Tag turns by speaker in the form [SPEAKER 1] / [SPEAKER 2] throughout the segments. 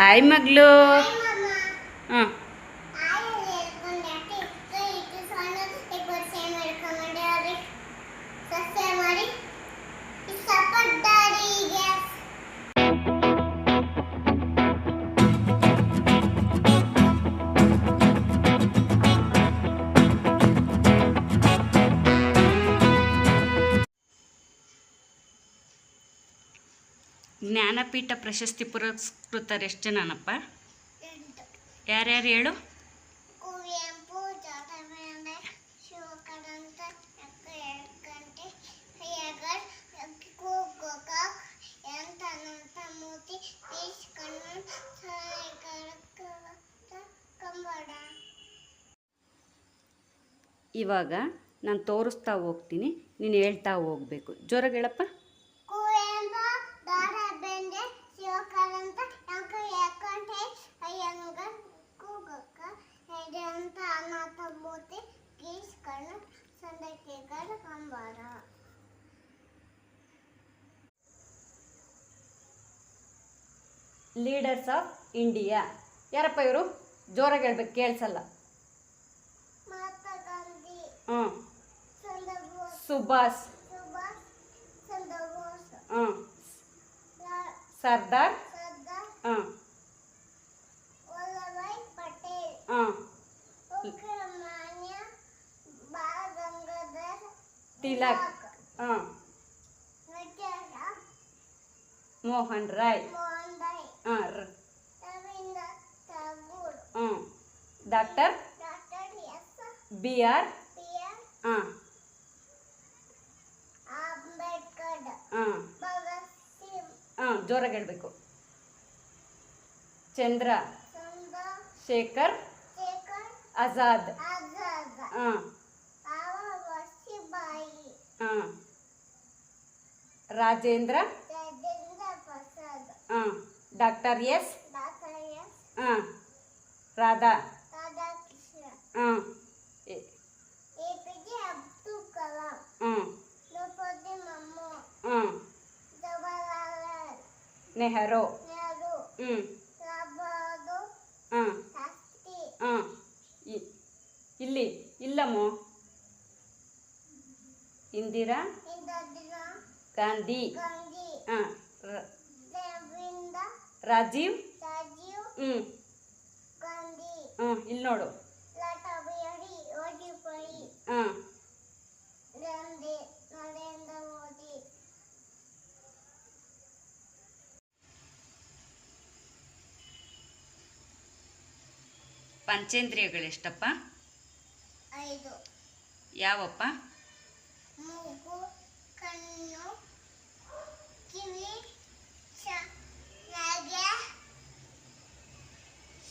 [SPEAKER 1] Hi ಮಗಳು. ಹಾಂ ಜ್ಞಾನಪೀಠ ಪ್ರಶಸ್ತಿ ಪುರಸ್ಕೃತರು ಎಷ್ಟು ಜನನಪ್ಪ? ಯಾರ್ಯಾರು ಹೇಳು?
[SPEAKER 2] ಕುವೆಂಪು, ಜ್ಯೋತಿರಾವ್ ಶಿವಕಾರಂತ, ಯಲಕಂಠೆ ಅಯ್ಯಂಗಾರ್, ಗೋಕಾಕ್, ಎನ್ ಅನಂತಮೂರ್ತಿ, ತೀಶ್ ಕಣ್ಣನ್, ಕಂಬಡ.
[SPEAKER 1] ಇವಾಗ ನಾನು ತೋರಿಸ್ತಾ ಹೋಗ್ತೀನಿ, ನೀನು ಹೇಳ್ತಾ ಹೋಗ್ಬೇಕು. ಜೋರಾಗಿ ಹೇಳಪ್ಪ.
[SPEAKER 2] ಕುವೆಂಪು, ದಾರಾ ಶಿವಕಾರಂತ, ಯಲಕಂಠೆ ಅಯ್ಯಂಗಾರ್, ಗೋಕಾಕ್, ಎನ್ ಅನಂತಮೂರ್ತಿ, ತೀಶ್ ಕಣ್ಣನ್, ಕಂಬಡ.
[SPEAKER 1] ಲೀಡರ್ಸ್ ಆಫ್ ಇಂಡಿಯಾ ಯಾರಪ್ಪ ಇವರು? ಜೋರಾಗಿ ಹೇಳ್ಬೇಕು, ಕೇಳಿಸಲ್ಲ.
[SPEAKER 2] ಮಹಾತ್ಮ ಗಾಂಧಿ,
[SPEAKER 1] ಹ್ಞೂ.
[SPEAKER 2] ಚಂದ್ರ ಬೋಸ್,
[SPEAKER 1] ಸುಭಾಷ್,
[SPEAKER 2] ಚಂದ್ರ ಬೋಸ್,
[SPEAKER 1] ಹ್ಞೂ. ಸರ್ದಾರ್,
[SPEAKER 2] ಸರ್ದಾರ್
[SPEAKER 1] ಹ್ಞೂ.
[SPEAKER 2] ವಲ್ಲಭಾಯ್ ಪಟೇಲ್,
[SPEAKER 1] ಹ್ಞೂ.
[SPEAKER 2] ಲೋಕಮಾನ್ಯ ಬಾಲ ಗಂಗಾಧರ್
[SPEAKER 1] ತಿಲಕ್, ಹ್ಞೂ.
[SPEAKER 2] ನಟರಾಜ
[SPEAKER 1] ಮೋಹನ್ ರಾಯ್,
[SPEAKER 2] ಮೋಹನ್ ರಾಯ್,
[SPEAKER 1] ಹಾಂ.
[SPEAKER 2] ರವೀಂದ್ರನಾಥ್ ಠಾಗೂರ್,
[SPEAKER 1] ಹ್ಞೂ. Doctor
[SPEAKER 2] S
[SPEAKER 1] B R,
[SPEAKER 2] P R
[SPEAKER 1] ಹಾಂ.
[SPEAKER 2] ಅಂಬೇಡ್ಕರ್,
[SPEAKER 1] ಹಾಂ
[SPEAKER 2] ಭಗತ್ ಸಿಂಗ್,
[SPEAKER 1] ಹಾಂ. ಜೋರಾಗಿ ಹೇಳಬೇಕು. ಚಂದ್ರ ಶೇಖರ್
[SPEAKER 2] ಚಂದ್ರಶೇಖರ್
[SPEAKER 1] ಆಜಾದ್,
[SPEAKER 2] ಆಜಾದ್,
[SPEAKER 1] ಹಾಂ.
[SPEAKER 2] ವಸಿಬಾಯಿ,
[SPEAKER 1] ಹಾಂ. ರಾಜೇಂದ್ರ,
[SPEAKER 2] ರಾಜೇಂದ್ರ ಪ್ರಸಾದ್,
[SPEAKER 1] ಹಾಂ. ಡಾಕ್ಟರ್ ಎಸ್,
[SPEAKER 2] ಡಾಕ್ಟರ್ ಎಸ್
[SPEAKER 1] ಹಾಂ. ರಾಧಾ,
[SPEAKER 2] ರಾಧಾಕೃಷ್ಣ,
[SPEAKER 1] ಹಾಂ.
[SPEAKER 2] ಎಪಿಜೆ ಅಬ್ದುಲ್ ಕಲಾಂ,
[SPEAKER 1] ಹಾಂ.
[SPEAKER 2] ದ್ರೌಪದಿ ಮುರ್ಮು,
[SPEAKER 1] ಹಾಂ.
[SPEAKER 2] ಜವಾಹರಲಾಲ್
[SPEAKER 1] ನೆಹರು,
[SPEAKER 2] ನೆಹರು,
[SPEAKER 1] ಹ್ಞೂ.
[SPEAKER 2] ಲಾಲ್ ಬಹದ್ದೂರ್
[SPEAKER 1] ಹಾಂ.
[SPEAKER 2] ಶಾಸ್ತ್ರಿ,
[SPEAKER 1] ಹಾಂ. ಇಲ್ಲಿ ಇಲ್ಲಮ್ಮೋ. ಇಂದಿರಾ
[SPEAKER 2] ಇಂದಿರಾ
[SPEAKER 1] ಗಾಂಧಿ,
[SPEAKER 2] ಗಾಂಧಿ,
[SPEAKER 1] ಹಾಂ.
[SPEAKER 2] ರವೀಂದ್ರ
[SPEAKER 1] ರಾಜೀವ್,
[SPEAKER 2] ರಾಜೀವ್
[SPEAKER 1] ಹ್ಞೂ.
[SPEAKER 2] ಗಾಂಧಿ,
[SPEAKER 1] ಹ್ಞೂ. ಇಲ್ಲಿ ನೋಡು.
[SPEAKER 2] ಲತಾ ಬಿಹಾರಿ ವಾಜಪೇಯಿ,
[SPEAKER 1] ಹಾಂ.
[SPEAKER 2] ನರೇಂದ್ರ ಮೋದಿ.
[SPEAKER 1] ಪಂಚೇಂದ್ರಿಯಗಳೆಷ್ಟಪ್ಪ?
[SPEAKER 2] 5.
[SPEAKER 1] ಯಾವಪ್ಪ?
[SPEAKER 2] ಮೂಗು, ಕಣ್ಣು, ಕಿವಿ, ನಾಗೆ,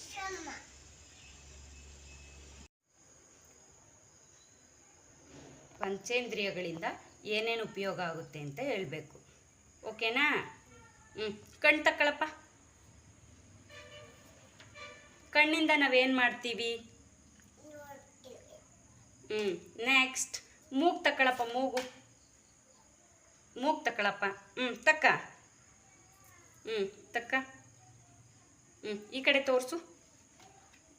[SPEAKER 2] ಶ್ರಮ.
[SPEAKER 1] ಪಂಚೇಂದ್ರಿಯಗಳಿಂದ ಏನೇನು ಉಪಯೋಗ ಆಗುತ್ತೆ ಅಂತ ಹೇಳಬೇಕು. ಓಕೆನಾ? ಹ್ಞೂ. ಕಣ್ಣು ತಕ್ಕಳಪ್ಪ. ಕಣ್ಣಿಂದ ನಾವೇನು ಮಾಡ್ತೀವಿ?
[SPEAKER 2] ನೋಡ್ತೀವಿ.
[SPEAKER 1] ಹ್ಞೂ. ನೆಕ್ಸ್ಟ್ ಮೂಗು ತಕ್ಕಳಪ್ಪ. ಮೂಗು ತಕ್ಕಳಪ್ಪ. ಹ್ಞೂ. ತಕ್ಕ. ಹ್ಞೂ. ತಕ್ಕ. ಹ್ಞೂ. ಈ ಕಡೆ ತೋರಿಸು.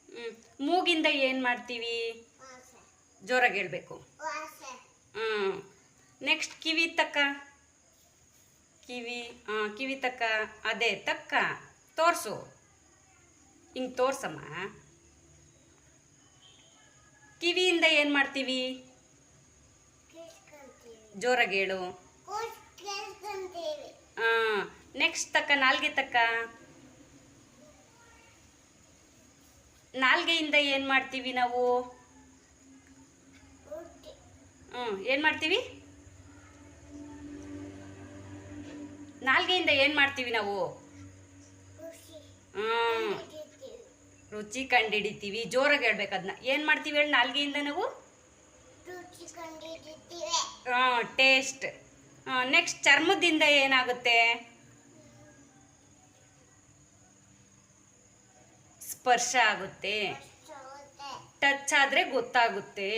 [SPEAKER 1] ಹ್ಞೂ. ಮೂಗಿಂದ ಏನು ಮಾಡ್ತೀವಿ?
[SPEAKER 2] ವಾಸೆ,
[SPEAKER 1] ಜೋರಾಗಿ ಹೇಳಬೇಕು.
[SPEAKER 2] ವಾಸೆ.
[SPEAKER 1] ಹ್ಞೂ. ನೆಕ್ಸ್ಟ್ ಕಿವಿ ತಕ್ಕ. ಕಿವಿ ತಕ್ಕ. ಅದೇ ತಕ್ಕ. ತೋರಿಸು. ಹಿಂಗೆ ತೋರ್ಸಮ್ಮ. ಕಿವಿಯಿಂದ ಏನು ಮಾಡ್ತೀವಿ?
[SPEAKER 2] ಕೇಳಿಸ್ಕೊಂತೀವಿ.
[SPEAKER 1] ಜೋರಾಗಿ ಹೇಳು.
[SPEAKER 2] ಕೇಳಿಸ್ಕೊಂತೀವಿ.
[SPEAKER 1] ಹಾಂ. ನೆಕ್ಸ್ಟ್ ತಕ್ಕ. ನಾಲ್ಗೆ ತಕ್ಕ. ನಾಲ್ಗೆಯಿಂದ ಏನು ಮಾಡ್ತೀವಿ ನಾವು?
[SPEAKER 2] ರೊಟ್ಟಿ,
[SPEAKER 1] ಏನು ಮಾಡ್ತೀವಿ? ನಾಲ್ಗೆಯಿಂದ ಏನು ಮಾಡ್ತೀವಿ ನಾವು?
[SPEAKER 2] ಖುಷಿ,
[SPEAKER 1] ಹ್ಞೂ. ರುಚಿ ಕಂಡುಹಿಡಿತೀವಿ. ಜೋರಾಗಿ ಹೇಳ್ಬೇಕು ಅದನ್ನ. ಏನು ಮಾಡ್ತೀವಿ ಹೇಳಿ ನಾಲ್ಗೆಯಿಂದ ನಾವು?
[SPEAKER 2] ರುಚಿ ಕಂಡಿದ್ದೀವಿ.
[SPEAKER 1] ಹಾಂ. ಟೇಸ್ಟ್. ನೆಕ್ಸ್ಟ್ ಚರ್ಮದಿಂದ ಏನಾಗುತ್ತೆ? ಸ್ಪರ್ಶ ಆಗುತ್ತೆ. ಟಚ್ ಆದರೆ ಗೊತ್ತಾಗುತ್ತೆ.